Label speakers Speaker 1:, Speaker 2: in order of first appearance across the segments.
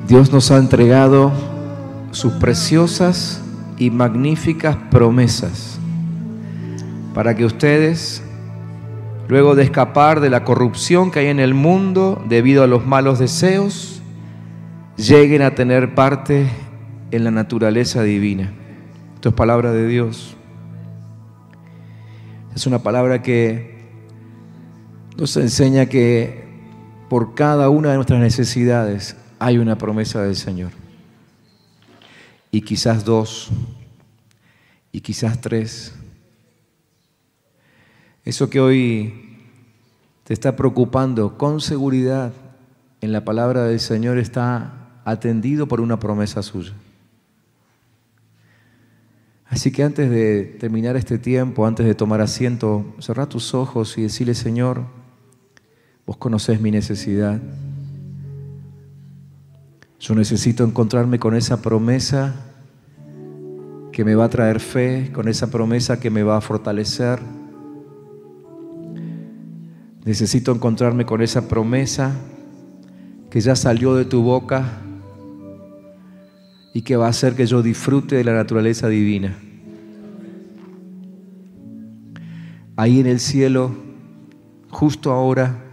Speaker 1: Dios nos ha entregado sus preciosas y magníficas promesas para que ustedes, luego de escapar de la corrupción que hay en el mundo debido a los malos deseos, lleguen a tener parte en la naturaleza divina. Esto es palabra de Dios. Es una palabra que nos enseña que por cada una de nuestras necesidades hay una promesa del Señor. Y quizás 2, y quizás 3. Eso que hoy te está preocupando, con seguridad, en la palabra del Señor está atendido por una promesa suya. Así que antes de terminar este tiempo, antes de tomar asiento, cerrá tus ojos y decirle: Señor, vos conocés mi necesidad. Yo necesito encontrarme con esa promesa que me va a traer fe, con esa promesa que me va a fortalecer. Necesito encontrarme con esa promesa que ya salió de tu boca y que va a hacer que yo disfrute de la naturaleza divina. Ahí en el cielo, justo ahora,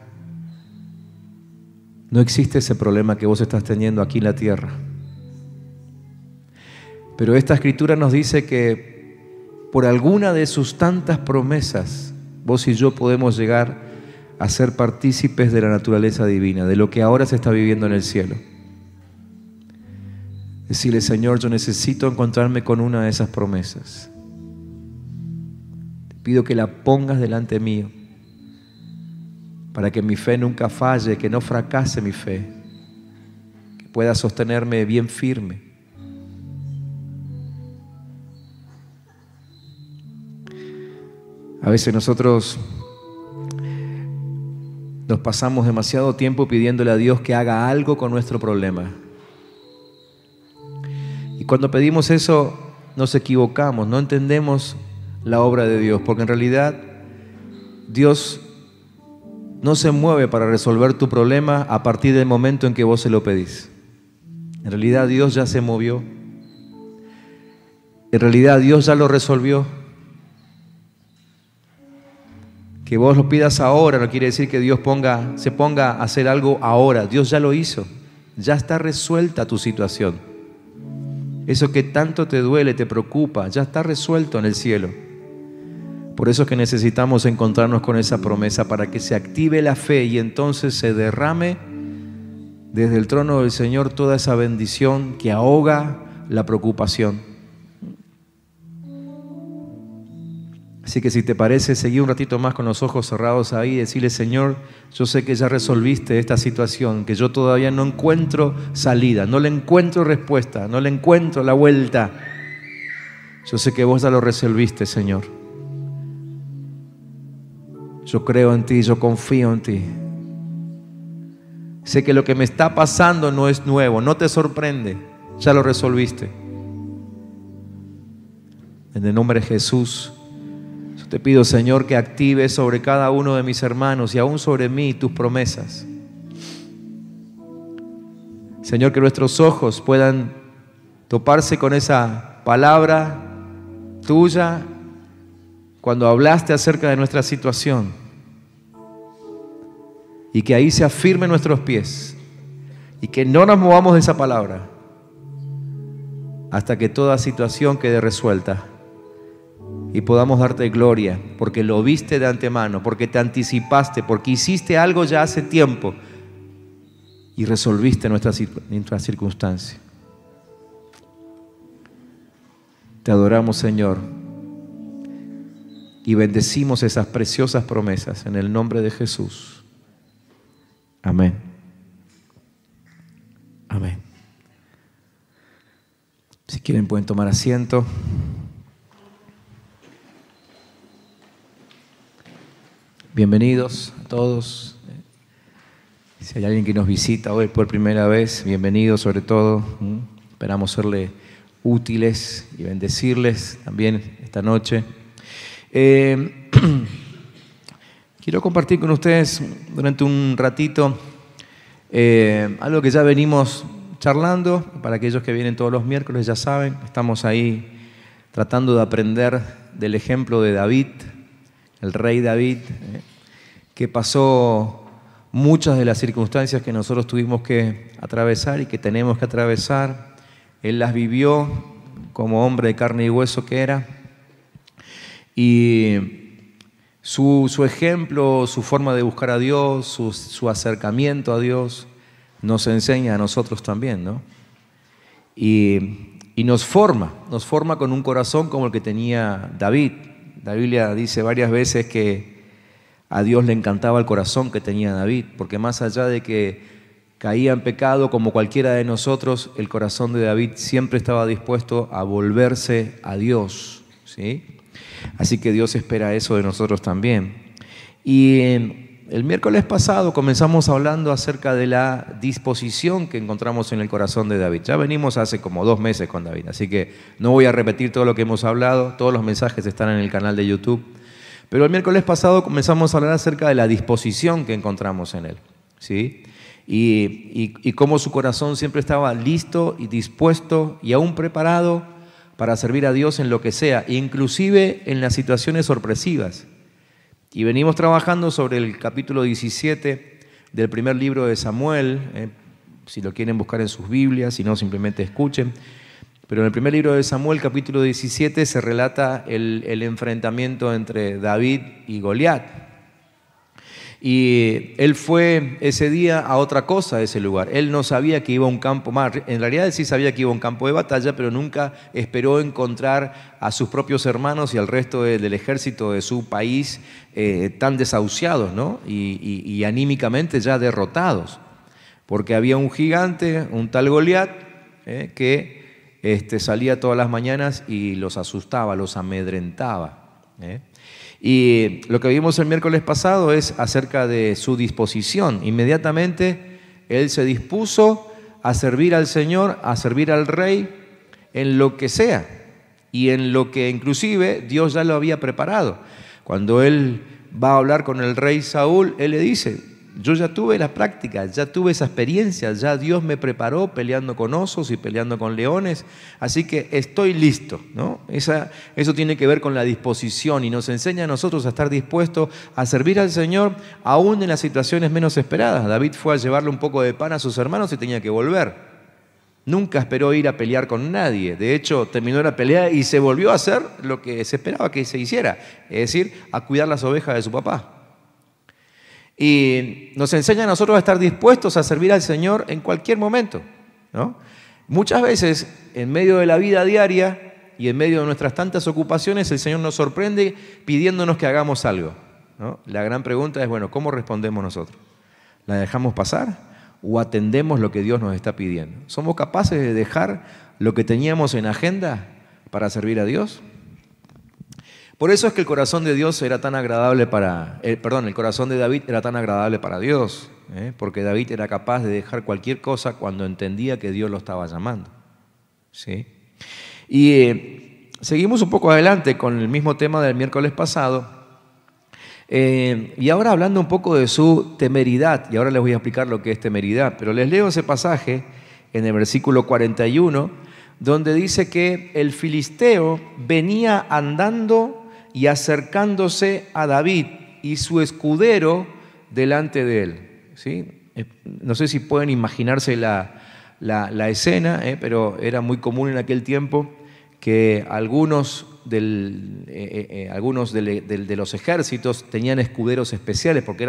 Speaker 1: no existe ese problema que vos estás teniendo aquí en la tierra. Pero esta escritura nos dice que por alguna de sus tantas promesas, vos y yo podemos llegar a ser partícipes de la naturaleza divina, de lo que ahora se está viviendo en el cielo. Decirle: Señor, yo necesito encontrarme con una de esas promesas. Te pido que la pongas delante mío, para que mi fe nunca falle, que no fracase mi fe, que pueda sostenerme bien firme. A veces nosotros nos pasamos demasiado tiempo pidiéndole a Dios que haga algo con nuestro problema. Y cuando pedimos eso, nos equivocamos, no entendemos la obra de Dios, porque en realidad Dios no se mueve para resolver tu problema a partir del momento en que vos se lo pedís. En realidad Dios ya se movió. En realidad Dios ya lo resolvió. Que vos lo pidas ahora no quiere decir que Dios se ponga a hacer algo ahora. Dios ya lo hizo. Ya está resuelta tu situación. Eso que tanto te duele, te preocupa, ya está resuelto en el cielo. Por eso es que necesitamos encontrarnos con esa promesa para que se active la fe y entonces se derrame desde el trono del Señor toda esa bendición que ahoga la preocupación. Así que si te parece, seguí un ratito más con los ojos cerrados ahí y decirle: Señor, yo sé que ya resolviste esta situación, que yo todavía no encuentro salida, no le encuentro respuesta, no le encuentro la vuelta. Yo sé que vos ya lo resolviste, Señor. Yo creo en ti, yo confío en ti. Sé que lo que me está pasando no es nuevo, no te sorprende, ya lo resolviste. En el nombre de Jesús, yo te pido, Señor, que actives sobre cada uno de mis hermanos y aún sobre mí tus promesas. Señor, que nuestros ojos puedan toparse con esa palabra tuya cuando hablaste acerca de nuestra situación. Y que ahí se afirmen nuestros pies y que no nos movamos de esa palabra hasta que toda situación quede resuelta y podamos darte gloria, porque lo viste de antemano, porque te anticipaste, porque hiciste algo ya hace tiempo y resolviste nuestra circunstancia. Te adoramos, Señor, y bendecimos esas preciosas promesas en el nombre de Jesús. Amén. Amén. Si quieren pueden tomar asiento. Bienvenidos a todos. Si hay alguien que nos visita hoy por primera vez, bienvenidos sobre todo. Esperamos serle útiles y bendecirles también esta noche. Quiero compartir con ustedes durante un ratito algo que ya venimos charlando, para aquellos que vienen todos los miércoles ya saben, estamos ahí tratando de aprender del ejemplo de David, el rey David, que pasó muchas de las circunstancias que nosotros tuvimos que atravesar y que tenemos que atravesar. Él las vivió como hombre de carne y hueso que era, y su ejemplo, su forma de buscar a Dios, su acercamiento a Dios, nos enseña a nosotros también, ¿no? Y nos forma con un corazón como el que tenía David. La Biblia dice varias veces que a Dios le encantaba el corazón que tenía David, porque más allá de que caía en pecado como cualquiera de nosotros, el corazón de David siempre estaba dispuesto a volverse a Dios, ¿sí? Así que Dios espera eso de nosotros también. Y el miércoles pasado comenzamos hablando acerca de la disposición que encontramos en el corazón de David. Ya venimos hace como 2 meses con David, así que no voy a repetir todo lo que hemos hablado, todos los mensajes están en el canal de YouTube. Pero el miércoles pasado comenzamos a hablar acerca de la disposición que encontramos en él, ¿sí? Y cómo su corazón siempre estaba listo y dispuesto y aún preparado para servir a Dios en lo que sea, inclusive en las situaciones sorpresivas. Y venimos trabajando sobre el capítulo 17 del primer libro de Samuel, si lo quieren buscar en sus Biblias, si no simplemente escuchen. Pero en el primer libro de Samuel, capítulo 17, se relata el enfrentamiento entre David y Goliat. Y él fue ese día a otra cosa de ese lugar. Él no sabía que iba a un campo más. En realidad él sí sabía que iba a un campo de batalla, pero nunca esperó encontrar a sus propios hermanos y al resto del ejército de su país tan desahuciados, ¿no? Y anímicamente ya derrotados. Porque había un gigante, un tal Goliat, que salía todas las mañanas y los asustaba, los amedrentaba. Y lo que vimos el miércoles pasado es acerca de su disposición. Inmediatamente él se dispuso a servir al Señor, a servir al Rey en lo que sea y en lo que inclusive Dios ya lo había preparado. Cuando él va a hablar con el rey Saúl, él le dice: yo ya tuve la práctica, ya tuve esa experiencia, ya Dios me preparó peleando con osos y peleando con leones, así que estoy listo, ¿no? Eso tiene que ver con la disposición y nos enseña a nosotros a estar dispuestos a servir al Señor aún en las situaciones menos esperadas. David fue a llevarle un poco de pan a sus hermanos y tenía que volver. Nunca esperó ir a pelear con nadie. De hecho, terminó la pelea y se volvió a hacer lo que se esperaba que se hiciera, es decir, a cuidar las ovejas de su papá. Y nos enseña a nosotros a estar dispuestos a servir al Señor en cualquier momento, ¿no? Muchas veces, en medio de la vida diaria y en medio de nuestras tantas ocupaciones, el Señor nos sorprende pidiéndonos que hagamos algo, ¿no? La gran pregunta es, bueno, ¿cómo respondemos nosotros? ¿La dejamos pasar o atendemos lo que Dios nos está pidiendo? ¿Somos capaces de dejar lo que teníamos en agenda para servir a Dios? Por eso es que el corazón de Dios era tan agradable el corazón de David era tan agradable para Dios, porque David era capaz de dejar cualquier cosa cuando entendía que Dios lo estaba llamando, ¿sí? Y seguimos un poco adelante con el mismo tema del miércoles pasado, y ahora hablando un poco de su temeridad, y ahora les voy a explicar lo que es temeridad, pero les leo ese pasaje en el versículo 41, donde dice que el filisteo venía andando y acercándose a David y su escudero delante de él, ¿sí? No sé si pueden imaginarse la escena, pero era muy común en aquel tiempo que algunos de los ejércitos tenían escuderos especiales porque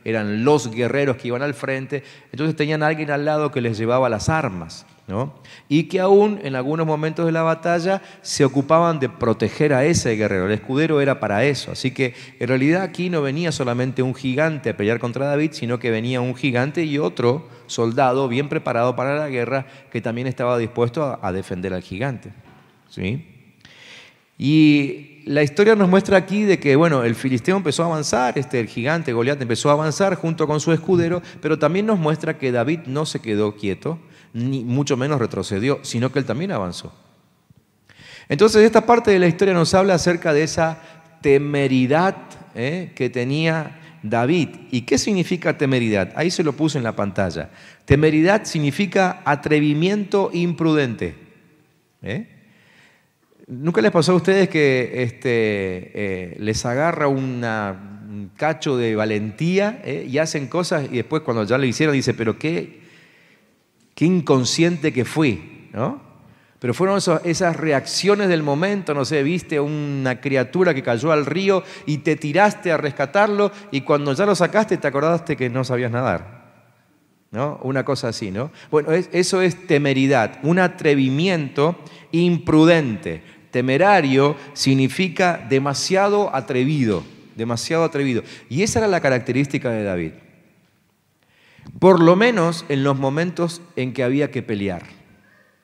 Speaker 1: eran los guerreros que iban al frente, entonces tenían a alguien al lado que les llevaba las armas, ¿no? Y que aún en algunos momentos de la batalla se ocupaban de proteger a ese guerrero. El escudero era para eso. Así que en realidad aquí no venía solamente un gigante a pelear contra David, sino que venía un gigante y otro soldado bien preparado para la guerra que también estaba dispuesto a defender al gigante, ¿sí? Y la historia nos muestra aquí de que, bueno, el filisteo empezó a avanzar, el gigante Goliat empezó a avanzar junto con su escudero, pero también nos muestra que David no se quedó quieto, ni mucho menos retrocedió, sino que él también avanzó. Entonces esta parte de la historia nos habla acerca de esa temeridad que tenía David. ¿Y qué significa temeridad? Ahí se lo puse en la pantalla. Temeridad significa atrevimiento imprudente. ¿Nunca les pasó a ustedes que les agarra un cacho de valentía y hacen cosas y después cuando ya lo hicieron dice, pero qué inconsciente que fui, ¿no? Pero fueron esas reacciones del momento, no sé, viste a una criatura que cayó al río y te tiraste a rescatarlo y cuando ya lo sacaste te acordaste que no sabías nadar, ¿no? Una cosa así, ¿no? Bueno, eso es temeridad, un atrevimiento imprudente. Temerario significa demasiado atrevido, demasiado atrevido. Y esa era la característica de David. Por lo menos en los momentos en que había que pelear.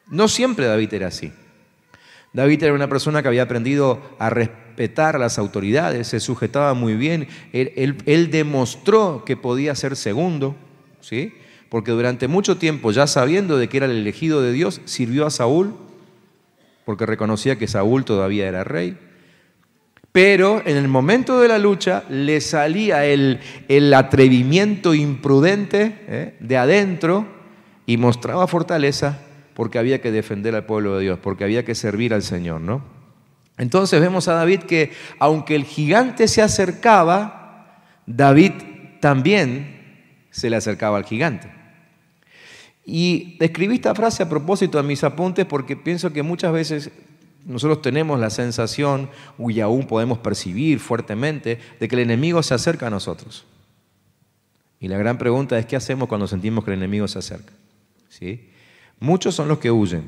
Speaker 1: No siempre David era así. David era una persona que había aprendido a respetar a las autoridades, se sujetaba muy bien. Él demostró que podía ser segundo, ¿sí? Porque durante mucho tiempo, ya sabiendo de que era el elegido de Dios, sirvió a Saúl, porque reconocía que Saúl todavía era rey. Pero en el momento de la lucha le salía el atrevimiento imprudente de adentro y mostraba fortaleza porque había que defender al pueblo de Dios, porque había que servir al Señor, ¿no? Entonces vemos a David que aunque el gigante se acercaba, David también se le acercaba al gigante. Y escribí esta frase a propósito en mis apuntes porque pienso que muchas veces nosotros tenemos la sensación, y aún podemos percibir fuertemente, de que el enemigo se acerca a nosotros. Y la gran pregunta es, ¿qué hacemos cuando sentimos que el enemigo se acerca? ¿Sí? Muchos son los que huyen.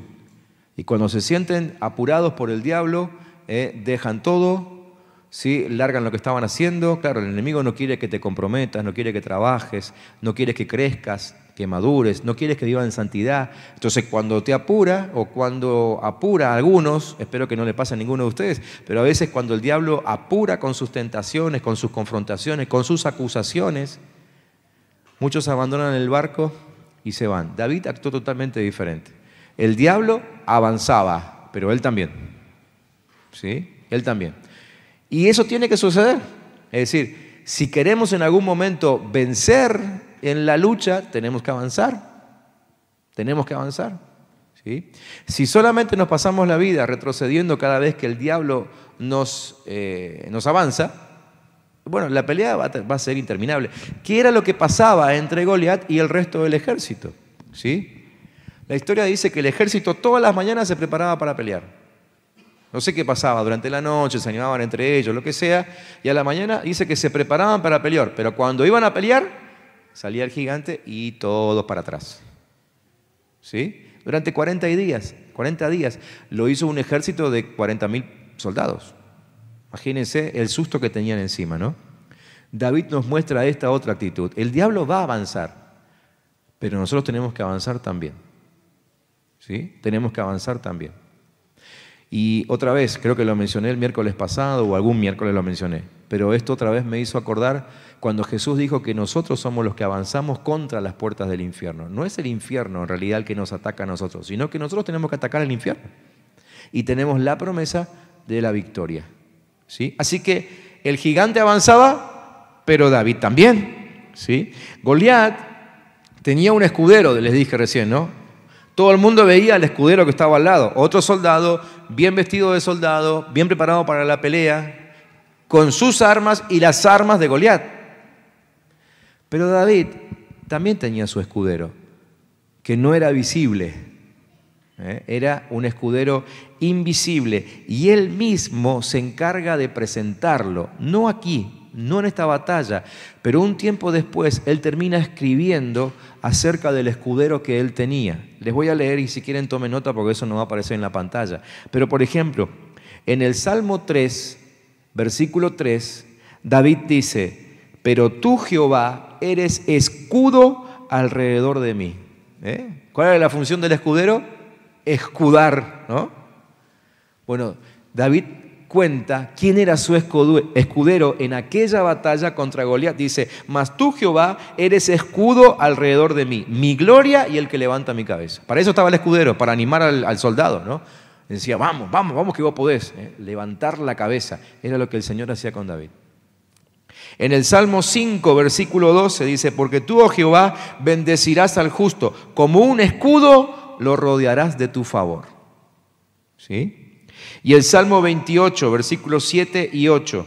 Speaker 1: Y cuando se sienten apurados por el diablo, dejan todo, ¿sí? Largan lo que estaban haciendo. Claro, el enemigo no quiere que te comprometas, no quiere que trabajes, no quiere que crezcas, que madures, no quieres que vivas en santidad. Entonces cuando te apura o cuando apura a algunos, espero que no le pase a ninguno de ustedes, pero a veces cuando el diablo apura con sus tentaciones, con sus confrontaciones, con sus acusaciones, muchos abandonan el barco y se van. David actuó totalmente diferente. El diablo avanzaba, pero él también. ¿Sí? Él también. Y eso tiene que suceder. Es decir, si queremos en algún momento vencer en la lucha, tenemos que avanzar. Tenemos que avanzar. ¿Sí? Si solamente nos pasamos la vida retrocediendo cada vez que el diablo nos avanza, bueno, la pelea va a ser interminable. ¿Qué era lo que pasaba entre Goliat y el resto del ejército? ¿Sí? La historia dice que el ejército todas las mañanas se preparaba para pelear. No sé qué pasaba, durante la noche se animaban entre ellos, lo que sea, y a la mañana dice que se preparaban para pelear, pero cuando iban a pelear, salía el gigante y todos para atrás. ¿Sí? Durante 40 días, lo hizo un ejército de 40.000 soldados. Imagínense el susto que tenían encima, ¿no? David nos muestra esta otra actitud. El diablo va a avanzar, pero nosotros tenemos que avanzar también. ¿Sí? Tenemos que avanzar también. Y otra vez, creo que lo mencioné el miércoles pasado o algún miércoles lo mencioné, pero esto otra vez me hizo acordar cuando Jesús dijo que nosotros somos los que avanzamos contra las puertas del infierno. No es el infierno en realidad el que nos ataca a nosotros, sino que nosotros tenemos que atacar el infierno. Y tenemos la promesa de la victoria. ¿Sí? Así que el gigante avanzaba, pero David también. ¿Sí? Goliat tenía un escudero, les dije recién, ¿no? Todo el mundo veía al escudero que estaba al lado. Otro soldado, bien vestido de soldado, bien preparado para la pelea, con sus armas y las armas de Goliat. Pero David también tenía su escudero, que no era visible. Era un escudero invisible. Y él mismo se encarga de presentarlo. No aquí, no en esta batalla, pero un tiempo después él termina escribiendo acerca del escudero que él tenía. Les voy a leer y si quieren tomen nota porque eso no va a aparecer en la pantalla. Pero por ejemplo, en el Salmo 3, versículo 3, David dice, pero tú Jehová eres escudo alrededor de mí. ¿Cuál era la función del escudero? Escudar, ¿no? Bueno, David cuenta quién era su escudero en aquella batalla contra Goliat. Dice, mas tú Jehová eres escudo alrededor de mí, mi gloria y el que levanta mi cabeza. Para eso estaba el escudero, para animar al soldado, ¿no? Decía, vamos que vos podés levantar la cabeza. Era lo que el Señor hacía con David. En el Salmo 5, versículo 12 dice, porque tú, oh Jehová, bendecirás al justo, como un escudo lo rodearás de tu favor. ¿Sí? Y el Salmo 28, versículos 7 y 8,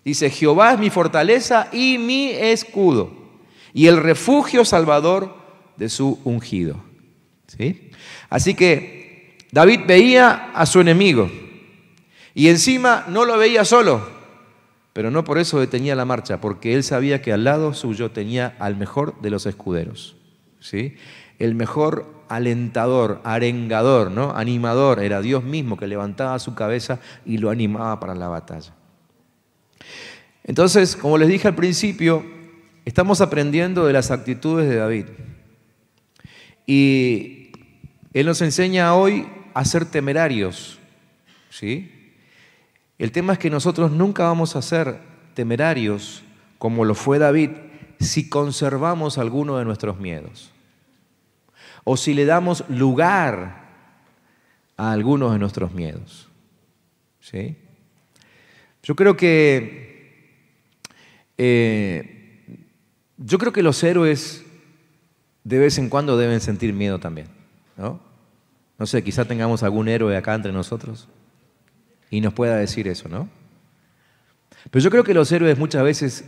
Speaker 1: dice, Jehová es mi fortaleza y mi escudo, y el refugio salvador de su ungido. ¿Sí? Así que David veía a su enemigo, y encima no lo veía solo. Pero no por eso detenía la marcha, porque él sabía que al lado suyo tenía al mejor de los escuderos, ¿sí? El mejor alentador, arengador, ¿no? Animador, era Dios mismo que levantaba su cabeza y lo animaba para la batalla. Entonces, como les dije al principio, estamos aprendiendo de las actitudes de David. Y él nos enseña hoy a ser temerarios, ¿sí? El tema es que nosotros nunca vamos a ser temerarios como lo fue David si conservamos alguno de nuestros miedos o si le damos lugar a algunos de nuestros miedos. ¿Sí? Yo creo que los héroes de vez en cuando deben sentir miedo también, ¿no? No sé, quizá tengamos algún héroe acá entre nosotros y nos pueda decir eso, ¿no? Pero yo creo que los héroes muchas veces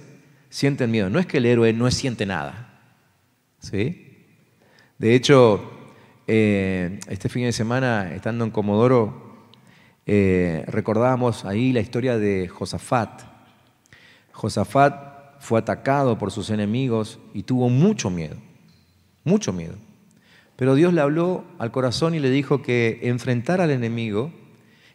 Speaker 1: sienten miedo. No es que el héroe no siente nada, ¿sí? De hecho, este fin de semana, estando en Comodoro, recordábamos ahí la historia de Josafat. Josafat fue atacado por sus enemigos y tuvo mucho miedo, mucho miedo. Pero Dios le habló al corazón y le dijo que enfrentara al enemigo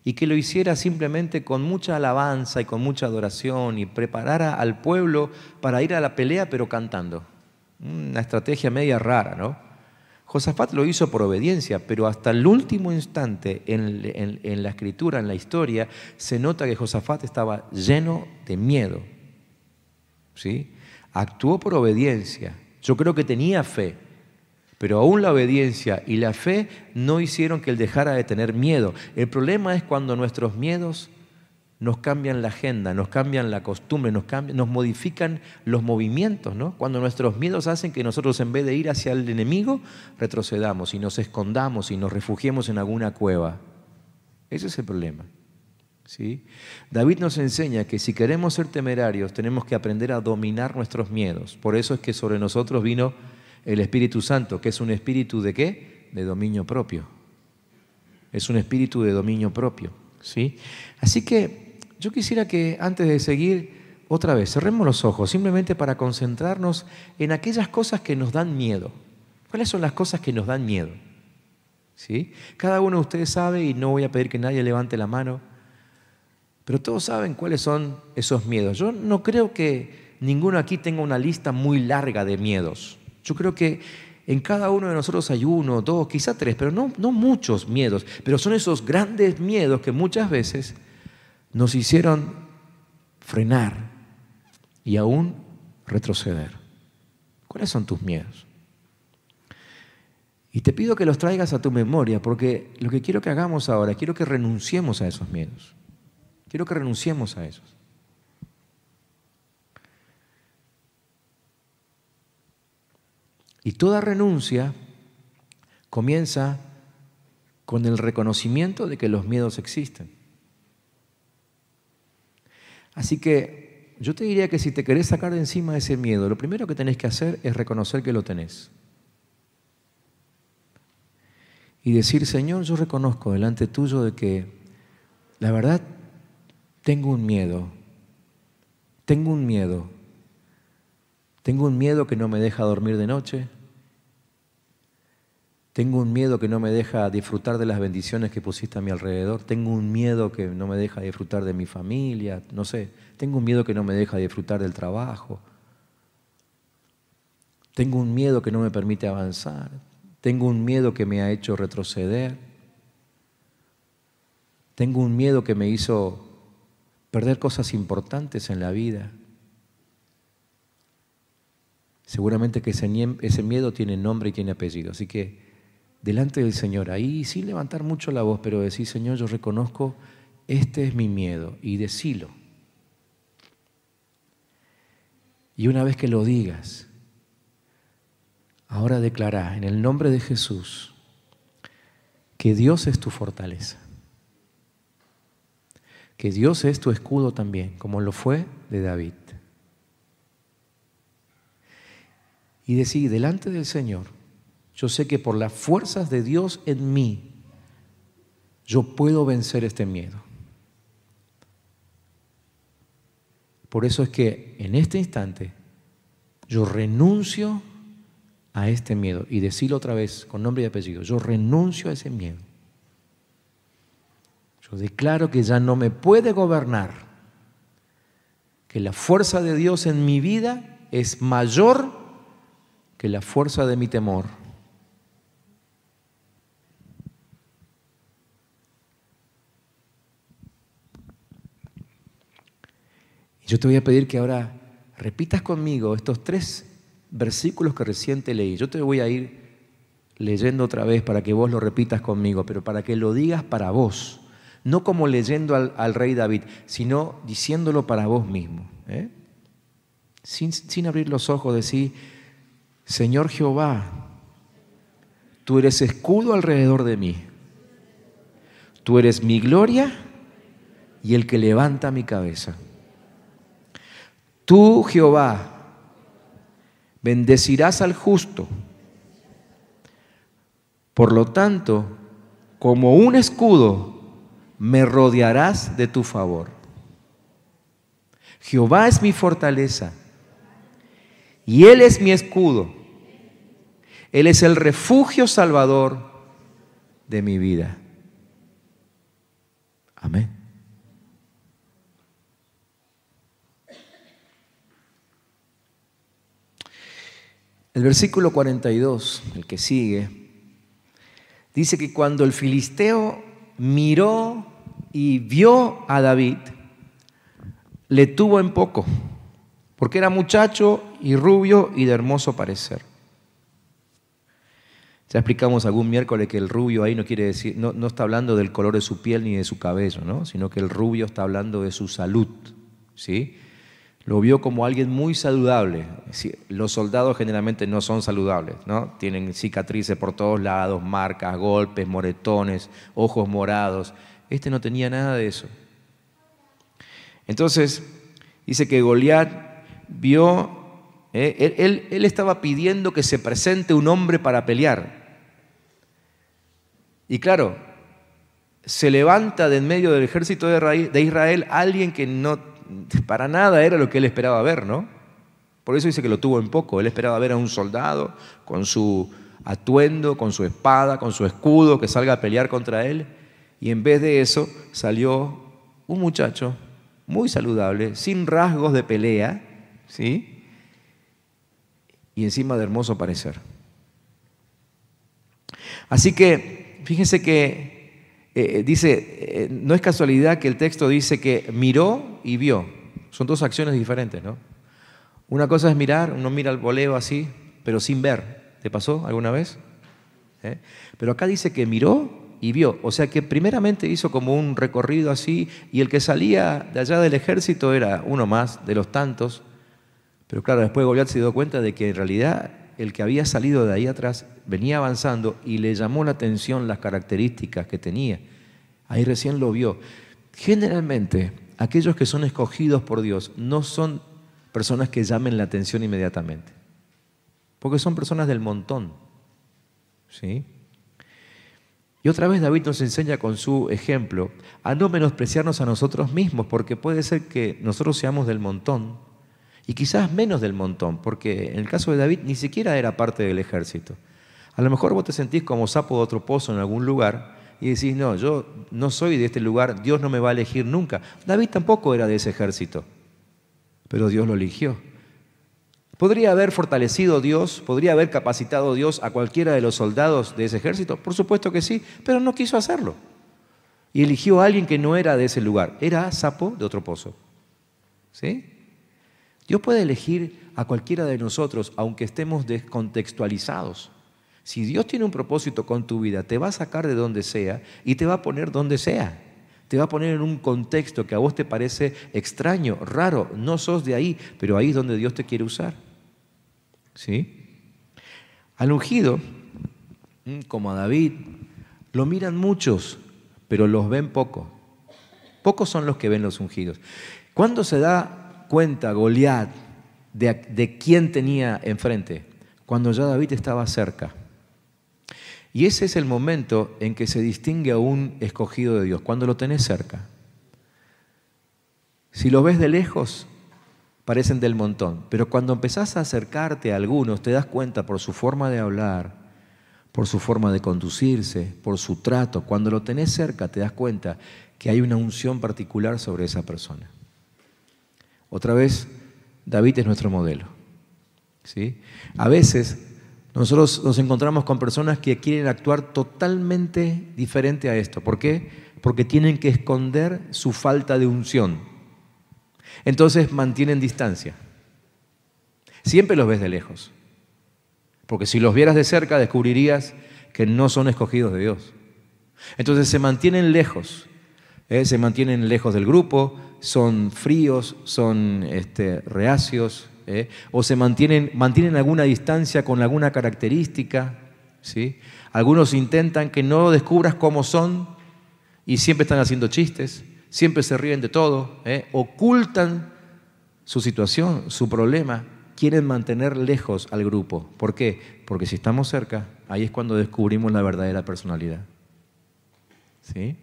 Speaker 1: y que lo hiciera simplemente con mucha alabanza y con mucha adoración y preparara al pueblo para ir a la pelea pero cantando. Una estrategia media rara, ¿no? Josafat lo hizo por obediencia, pero hasta el último instante en la escritura, en la historia, se nota que Josafat estaba lleno de miedo, ¿sí? Actuó por obediencia. Yo creo que tenía fe. Pero aún la obediencia y la fe no hicieron que él dejara de tener miedo. El problema es cuando nuestros miedos nos cambian la agenda, nos cambian la costumbre, nos modifican los movimientos, ¿no? Cuando nuestros miedos hacen que nosotros en vez de ir hacia el enemigo, retrocedamos y nos escondamos y nos refugiemos en alguna cueva. Ese es el problema, ¿sí? David nos enseña que si queremos ser temerarios tenemos que aprender a dominar nuestros miedos. Por eso es que sobre nosotros vino el Espíritu Santo, que es un espíritu ¿de qué? De dominio propio. Es un espíritu de dominio propio, ¿sí? Así que yo quisiera que antes de seguir, otra vez, cerremos los ojos, simplemente para concentrarnos en aquellas cosas que nos dan miedo. ¿Cuáles son las cosas que nos dan miedo? ¿Sí? Cada uno de ustedes sabe, y no voy a pedir que nadie levante la mano, pero todos saben cuáles son esos miedos. Yo no creo que ninguno aquí tenga una lista muy larga de miedos. Yo creo que en cada uno de nosotros hay uno, dos, quizá tres, pero no muchos miedos. Pero son esos grandes miedos que muchas veces nos hicieron frenar y aún retroceder. ¿Cuáles son tus miedos? Y te pido que los traigas a tu memoria, porque lo que quiero que hagamos ahora, quiero que renunciemos a esos miedos. Quiero que renunciemos a esos. Y toda renuncia comienza con el reconocimiento de que los miedos existen. Así que yo te diría que si te querés sacar de encima ese miedo, lo primero que tenés que hacer es reconocer que lo tenés. Y decir, Señor, yo reconozco delante tuyo de que la verdad tengo un miedo. Tengo un miedo que no me deja dormir de noche. Tengo un miedo que no me deja disfrutar de las bendiciones que pusiste a mi alrededor. Tengo un miedo que no me deja disfrutar de mi familia. No sé, tengo un miedo que no me deja disfrutar del trabajo. Tengo un miedo que no me permite avanzar. Tengo un miedo que me ha hecho retroceder. Tengo un miedo que me hizo perder cosas importantes en la vida. Seguramente que ese miedo tiene nombre y tiene apellido. Así que delante del Señor, ahí sin levantar mucho la voz, pero decir, Señor, yo reconozco, este es mi miedo, y decilo. Y una vez que lo digas, ahora declará en el nombre de Jesús que Dios es tu fortaleza, que Dios es tu escudo también, como lo fue de David. Y decir delante del Señor, yo sé que por las fuerzas de Dios en mí, yo puedo vencer este miedo. Por eso es que en este instante yo renuncio a este miedo. Y decirlo otra vez con nombre y apellido, yo renuncio a ese miedo. Yo declaro que ya no me puede gobernar, que la fuerza de Dios en mi vida es mayor que la fuerza de mi temor. Y yo te voy a pedir que ahora repitas conmigo estos 3 versículos que recién te leí. Yo te voy a ir leyendo otra vez para que vos lo repitas conmigo, pero para que lo digas para vos, no como leyendo al rey David, sino diciéndolo para vos mismo, ¿eh? Sin abrir los ojos, decir: Señor Jehová, tú eres escudo alrededor de mí, tú eres mi gloria y el que levanta mi cabeza. Tú, Jehová, bendecirás al justo. Por lo tanto, como un escudo, me rodearás de tu favor. Jehová es mi fortaleza y Él es mi escudo. Él es el refugio salvador de mi vida. Amén. El versículo 42, el que sigue, dice que cuando el filisteo miró y vio a David, le tuvo en poco, porque era muchacho y rubio y de hermoso parecer. Ya explicamos algún miércoles que el rubio ahí no quiere decir, no está hablando del color de su piel ni de su cabello, ¿no? Sino que el rubio está hablando de su salud, ¿sí? Lo vio como alguien muy saludable. Los soldados generalmente no son saludables, ¿no? Tienen cicatrices por todos lados, marcas, golpes, moretones, ojos morados. Este no tenía nada de eso. Entonces, dice que Goliat vio, él estaba pidiendo que se presente un hombre para pelear. Y claro, se levanta de en medio del ejército de Israel alguien que no para nada era lo que él esperaba ver, ¿no? Por eso dice que lo tuvo en poco. Él esperaba ver a un soldado con su atuendo, con su espada, con su escudo, que salga a pelear contra él. Y en vez de eso salió un muchacho muy saludable, sin rasgos de pelea, ¿sí? Y encima de hermoso parecer. Así que, fíjense que no es casualidad que el texto dice que miró y vio. Son 2 acciones diferentes, ¿no? Una cosa es mirar, uno mira al voleo así, pero sin ver. ¿Te pasó alguna vez? Pero acá dice que miró y vio. O sea que primeramente hizo como un recorrido así, y el que salía de allá del ejército era uno más de los tantos. Pero claro, después Goliat se dio cuenta de que en realidad el que había salido de ahí atrás venía avanzando y le llamó la atención las características que tenía. Ahí recién lo vio. Generalmente, aquellos que son escogidos por Dios no son personas que llamen la atención inmediatamente, porque son personas del montón, ¿sí? Y otra vez David nos enseña con su ejemplo a no menospreciarnos a nosotros mismos, porque puede ser que nosotros seamos del montón, y quizás menos del montón, porque en el caso de David ni siquiera era parte del ejército. A lo mejor vos te sentís como sapo de otro pozo en algún lugar y decís: no, yo no soy de este lugar, Dios no me va a elegir nunca. David tampoco era de ese ejército, pero Dios lo eligió. ¿Podría haber fortalecido Dios, podría haber capacitado Dios a cualquiera de los soldados de ese ejército? Por supuesto que sí, pero no quiso hacerlo. Y eligió a alguien que no era de ese lugar, era sapo de otro pozo, ¿sí? Dios puede elegir a cualquiera de nosotros, aunque estemos descontextualizados. Si Dios tiene un propósito con tu vida, te va a sacar de donde sea y te va a poner donde sea. Te va a poner en un contexto que a vos te parece extraño, raro, no sos de ahí, pero ahí es donde Dios te quiere usar. ¿Sí? Al ungido, como a David, lo miran muchos, pero los ven pocos. Pocos son los que ven los ungidos. ¿Cuándo se da cuenta Goliat de quién tenía enfrente? Cuando ya David estaba cerca. Y ese es el momento en que se distingue a un escogido de Dios, cuando lo tenés cerca. Si lo ves de lejos, parecen del montón, pero cuando empezás a acercarte a algunos, te das cuenta por su forma de hablar, por su forma de conducirse, por su trato. Cuando lo tenés cerca, te das cuenta que hay una unción particular sobre esa persona. Otra vez, David es nuestro modelo. ¿Sí? A veces nosotros nos encontramos con personas que quieren actuar totalmente diferente a esto. ¿Por qué? Porque tienen que esconder su falta de unción. Entonces mantienen distancia. Siempre los ves de lejos. Porque si los vieras de cerca descubrirías que no son escogidos de Dios. Entonces se mantienen lejos. Se mantienen lejos del grupo, son fríos, son reacios, o se mantienen alguna distancia con alguna característica, ¿sí? Algunos intentan que no descubras cómo son y siempre están haciendo chistes, siempre se ríen de todo, ocultan su situación, su problema, quieren mantener lejos al grupo. ¿Por qué? Porque si estamos cerca, ahí es cuando descubrimos la verdadera personalidad. ¿Sí?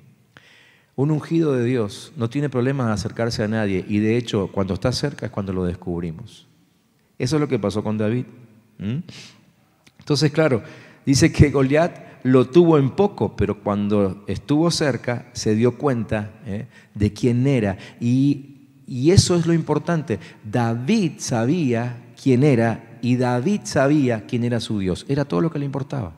Speaker 1: Un ungido de Dios no tiene problema de acercarse a nadie y de hecho cuando está cerca es cuando lo descubrimos. Eso es lo que pasó con David. Entonces, claro, dice que Goliat lo tuvo en poco, pero cuando estuvo cerca se dio cuenta de quién era. Y eso es lo importante. David sabía quién era y David sabía quién era su Dios. Era todo lo que le importaba.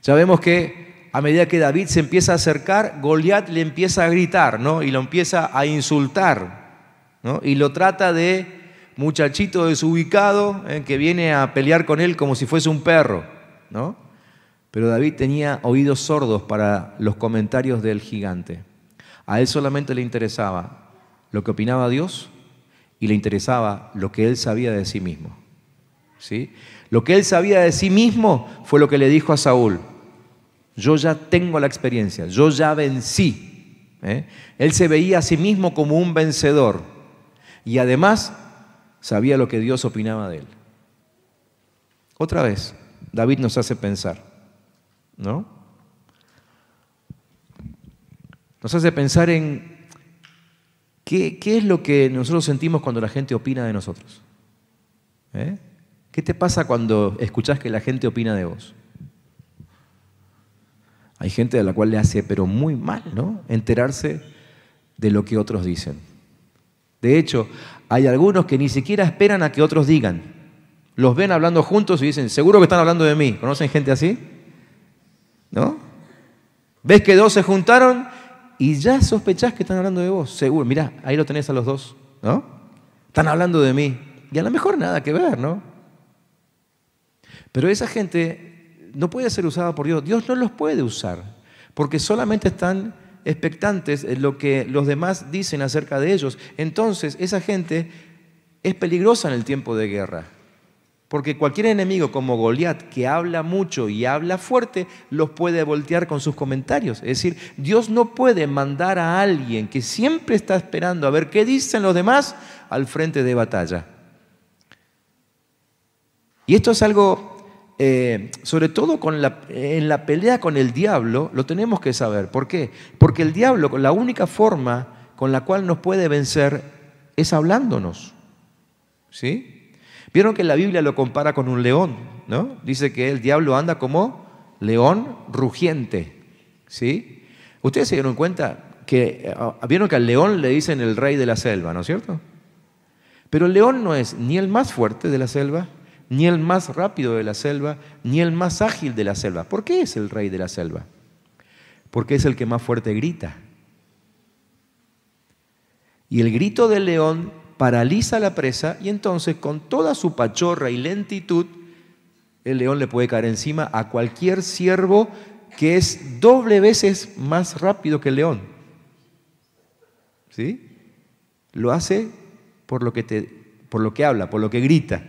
Speaker 1: Sabemos que a medida que David se empieza a acercar, Goliat le empieza a gritar, ¿no? Y lo empieza a insultar, ¿no? Y lo trata de muchachito desubicado, que viene a pelear con él como si fuese un perro, ¿no? Pero David tenía oídos sordos para los comentarios del gigante. A él solamente le interesaba lo que opinaba Dios y le interesaba lo que él sabía de sí mismo, ¿sí? Lo que él sabía de sí mismo fue lo que le dijo a Saúl. Yo ya tengo la experiencia, yo ya vencí. Él se veía a sí mismo como un vencedor y además sabía lo que Dios opinaba de él. Otra vez, David nos hace pensar, ¿no? Nos hace pensar en qué es lo que nosotros sentimos cuando la gente opina de nosotros. ¿Qué te pasa cuando escuchás que la gente opina de vos? Hay gente a la cual le hace, pero muy mal, ¿no? Enterarse de lo que otros dicen. De hecho, hay algunos que ni siquiera esperan a que otros digan. Los ven hablando juntos y dicen, seguro que están hablando de mí. ¿Conocen gente así? ¿No? Ves que dos se juntaron y ya sospechás que están hablando de vos. Seguro, mirá, ahí lo tenés a los dos, ¿no? Están hablando de mí. Y a lo mejor nada que ver, ¿no? Pero esa gente no puede ser usada por Dios. Dios no los puede usar, porque solamente están expectantes en lo que los demás dicen acerca de ellos. Entonces, esa gente es peligrosa en el tiempo de guerra, porque cualquier enemigo como Goliat, que habla mucho y habla fuerte, los puede voltear con sus comentarios. Es decir, Dios no puede mandar a alguien que siempre está esperando a ver qué dicen los demás al frente de batalla. Y esto es algo... sobre todo en la pelea con el diablo, lo tenemos que saber. ¿Por qué? Porque el diablo, la única forma con la cual nos puede vencer es hablándonos. ¿Sí? Vieron que la Biblia lo compara con un león, ¿no? Dice que el diablo anda como león rugiente. ¿Sí? Ustedes se dieron cuenta que, vieron que al león le dicen el rey de la selva, ¿no es cierto? Pero el león no es ni el más fuerte de la selva, ni el más rápido de la selva, ni el más ágil de la selva. ¿Por qué es el rey de la selva? Porque es el que más fuerte grita. Y el grito del león paraliza a la presa y entonces con toda su pachorra y lentitud, el león le puede caer encima a cualquier ciervo que es doble veces más rápido que el león. ¿Sí? Lo hace por lo que habla, por lo que grita.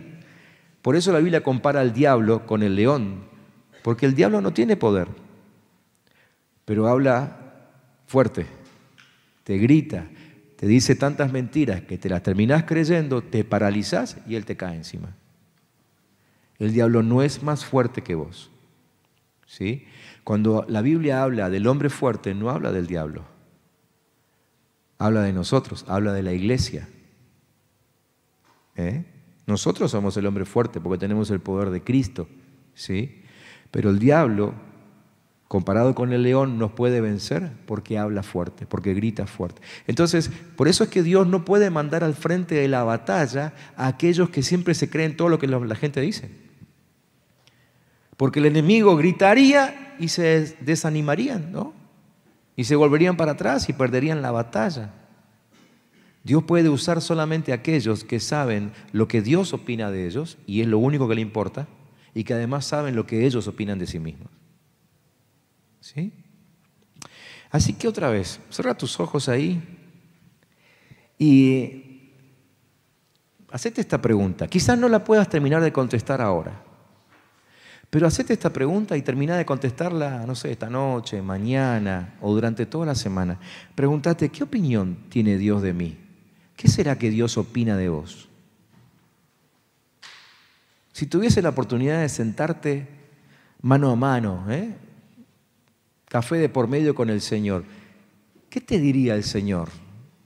Speaker 1: Por eso la Biblia compara al diablo con el león, porque el diablo no tiene poder, pero habla fuerte, te grita, te dice tantas mentiras que te las terminás creyendo, te paralizás y él te cae encima. El diablo no es más fuerte que vos. ¿Sí? Cuando la Biblia habla del hombre fuerte, no habla del diablo. Habla de nosotros, habla de la iglesia. Nosotros somos el hombre fuerte porque tenemos el poder de Cristo. ¿Sí? Pero el diablo, comparado con el león, nos puede vencer porque habla fuerte, porque grita fuerte. Entonces, por eso es que Dios no puede mandar al frente de la batalla a aquellos que siempre se creen todo lo que la gente dice. Porque el enemigo gritaría y se desanimarían, ¿no? Y se volverían para atrás y perderían la batalla. Dios puede usar solamente a aquellos que saben lo que Dios opina de ellos, y es lo único que le importa, y que además saben lo que ellos opinan de sí mismos. ¿Sí? Así que otra vez, cierra tus ojos ahí y hacete esta pregunta. Quizás no la puedas terminar de contestar ahora, pero hacete esta pregunta y termina de contestarla, no sé, esta noche, mañana o durante toda la semana. Pregúntate, ¿qué opinión tiene Dios de mí? ¿Qué será que Dios opina de vos? Si tuviese la oportunidad de sentarte mano a mano, café de por medio con el Señor, ¿qué te diría el Señor?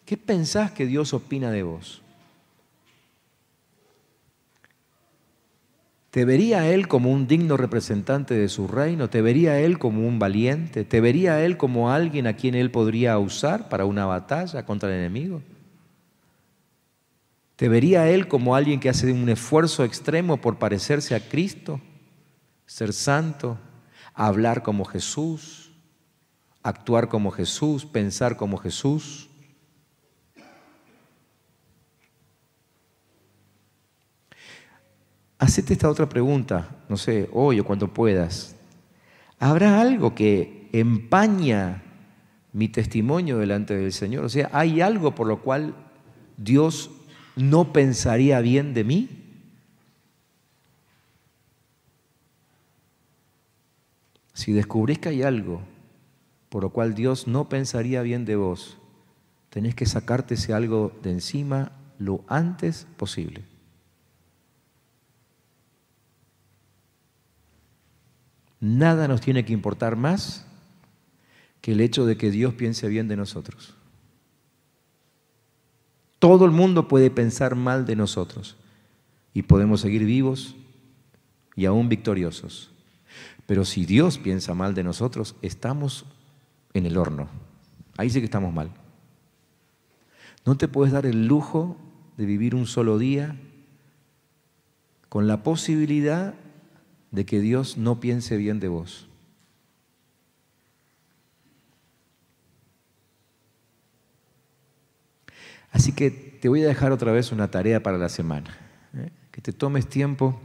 Speaker 1: ¿Qué pensás que Dios opina de vos? ¿Te vería a Él como un digno representante de su reino? ¿Te vería a Él como un valiente? ¿Te vería a Él como alguien a quien Él podría usar para una batalla contra el enemigo? ¿Te vería a Él como alguien que hace un esfuerzo extremo por parecerse a Cristo, ser santo, hablar como Jesús, actuar como Jesús, pensar como Jesús? Hacete esta otra pregunta, no sé, hoy o cuando puedas. ¿Habrá algo que empaña mi testimonio delante del Señor? O sea, ¿hay algo por lo cual Dios no pensaría bien de mí? Si descubrís que hay algo por lo cual Dios no pensaría bien de vos, tenés que sacarte ese algo de encima lo antes posible. Nada nos tiene que importar más que el hecho de que Dios piense bien de nosotros. Todo el mundo puede pensar mal de nosotros y podemos seguir vivos y aún victoriosos. Pero si Dios piensa mal de nosotros, estamos en el horno. Ahí sí que estamos mal. No te puedes dar el lujo de vivir un solo día con la posibilidad de que Dios no piense bien de vos. Así que te voy a dejar otra vez una tarea para la semana. Que te tomes tiempo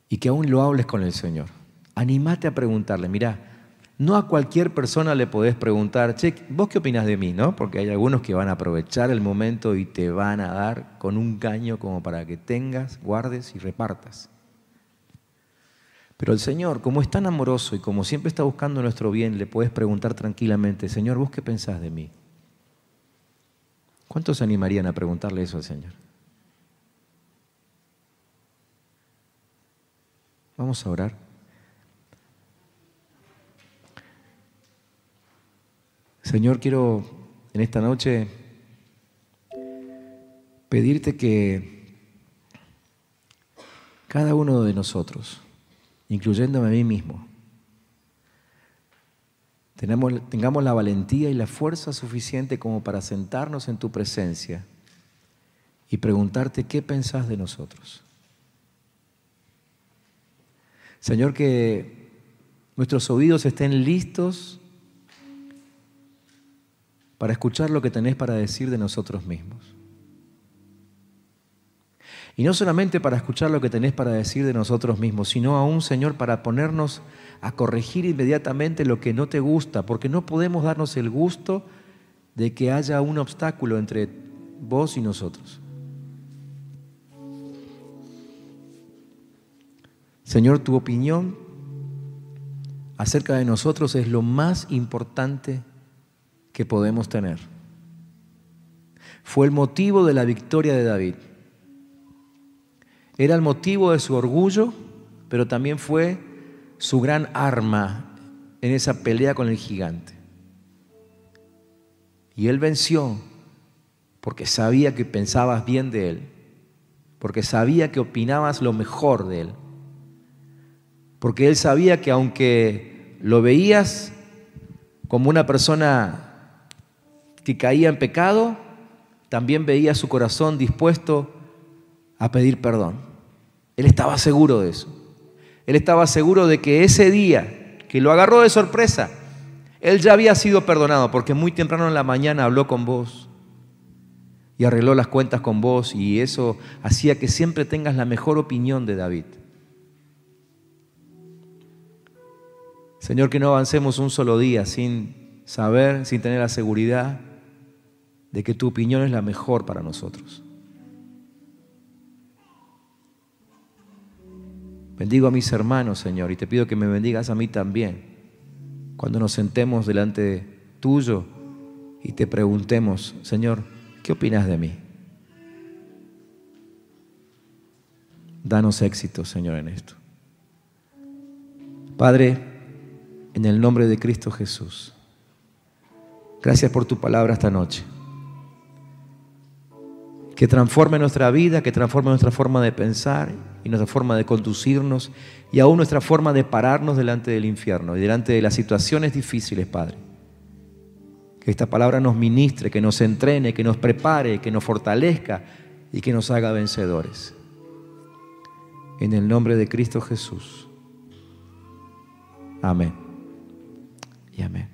Speaker 1: y que aún lo hables con el Señor. Anímate a preguntarle. Mirá, no a cualquier persona le podés preguntar, che, ¿vos qué opinás de mí? ¿No? Porque hay algunos que van a aprovechar el momento y te van a dar con un caño como para que tengas, guardes y repartas. Pero el Señor, como es tan amoroso y como siempre está buscando nuestro bien, le puedes preguntar tranquilamente, Señor, ¿vos qué pensás de mí? ¿Cuántos se animarían a preguntarle eso al Señor? Vamos a orar. Señor, quiero en esta noche pedirte que cada uno de nosotros, incluyéndome a mí mismo, tengamos la valentía y la fuerza suficiente como para sentarnos en tu presencia y preguntarte qué pensás de nosotros. Señor, que nuestros oídos estén listos para escuchar lo que tenés para decir de nosotros mismos. Y no solamente para escuchar lo que tenés para decir de nosotros mismos, sino aún, Señor, para ponernos a corregir inmediatamente lo que no te gusta, porque no podemos darnos el gusto de que haya un obstáculo entre vos y nosotros. Señor, tu opinión acerca de nosotros es lo más importante que podemos tener. Fue el motivo de la victoria de David. Era el motivo de su orgullo, pero también fue su gran arma en esa pelea con el gigante. Y él venció porque sabía que pensabas bien de él, porque sabía que opinabas lo mejor de él, porque él sabía que aunque lo veías como una persona que caía en pecado, también veía su corazón dispuesto a pedir perdón. Él estaba seguro de eso. Él estaba seguro de que ese día que lo agarró de sorpresa, él ya había sido perdonado, porque muy temprano en la mañana habló con vos y arregló las cuentas con vos, y eso hacía que siempre tengas la mejor opinión de David. Señor, que no avancemos un solo día sin saber, sin tener la seguridad de que tu opinión es la mejor para nosotros. Bendigo a mis hermanos, Señor, y te pido que me bendigas a mí también. Cuando nos sentemos delante tuyo y te preguntemos, Señor, ¿qué opinas de mí? Danos éxito, Señor, en esto. Padre, en el nombre de Cristo Jesús, gracias por tu palabra esta noche. Que transforme nuestra vida, que transforme nuestra forma de pensar y nuestra forma de conducirnos, y aún nuestra forma de pararnos delante del infierno y delante de las situaciones difíciles, Padre. Que esta palabra nos ministre, que nos entrene, que nos prepare, que nos fortalezca y que nos haga vencedores. En el nombre de Cristo Jesús. Amén y amén.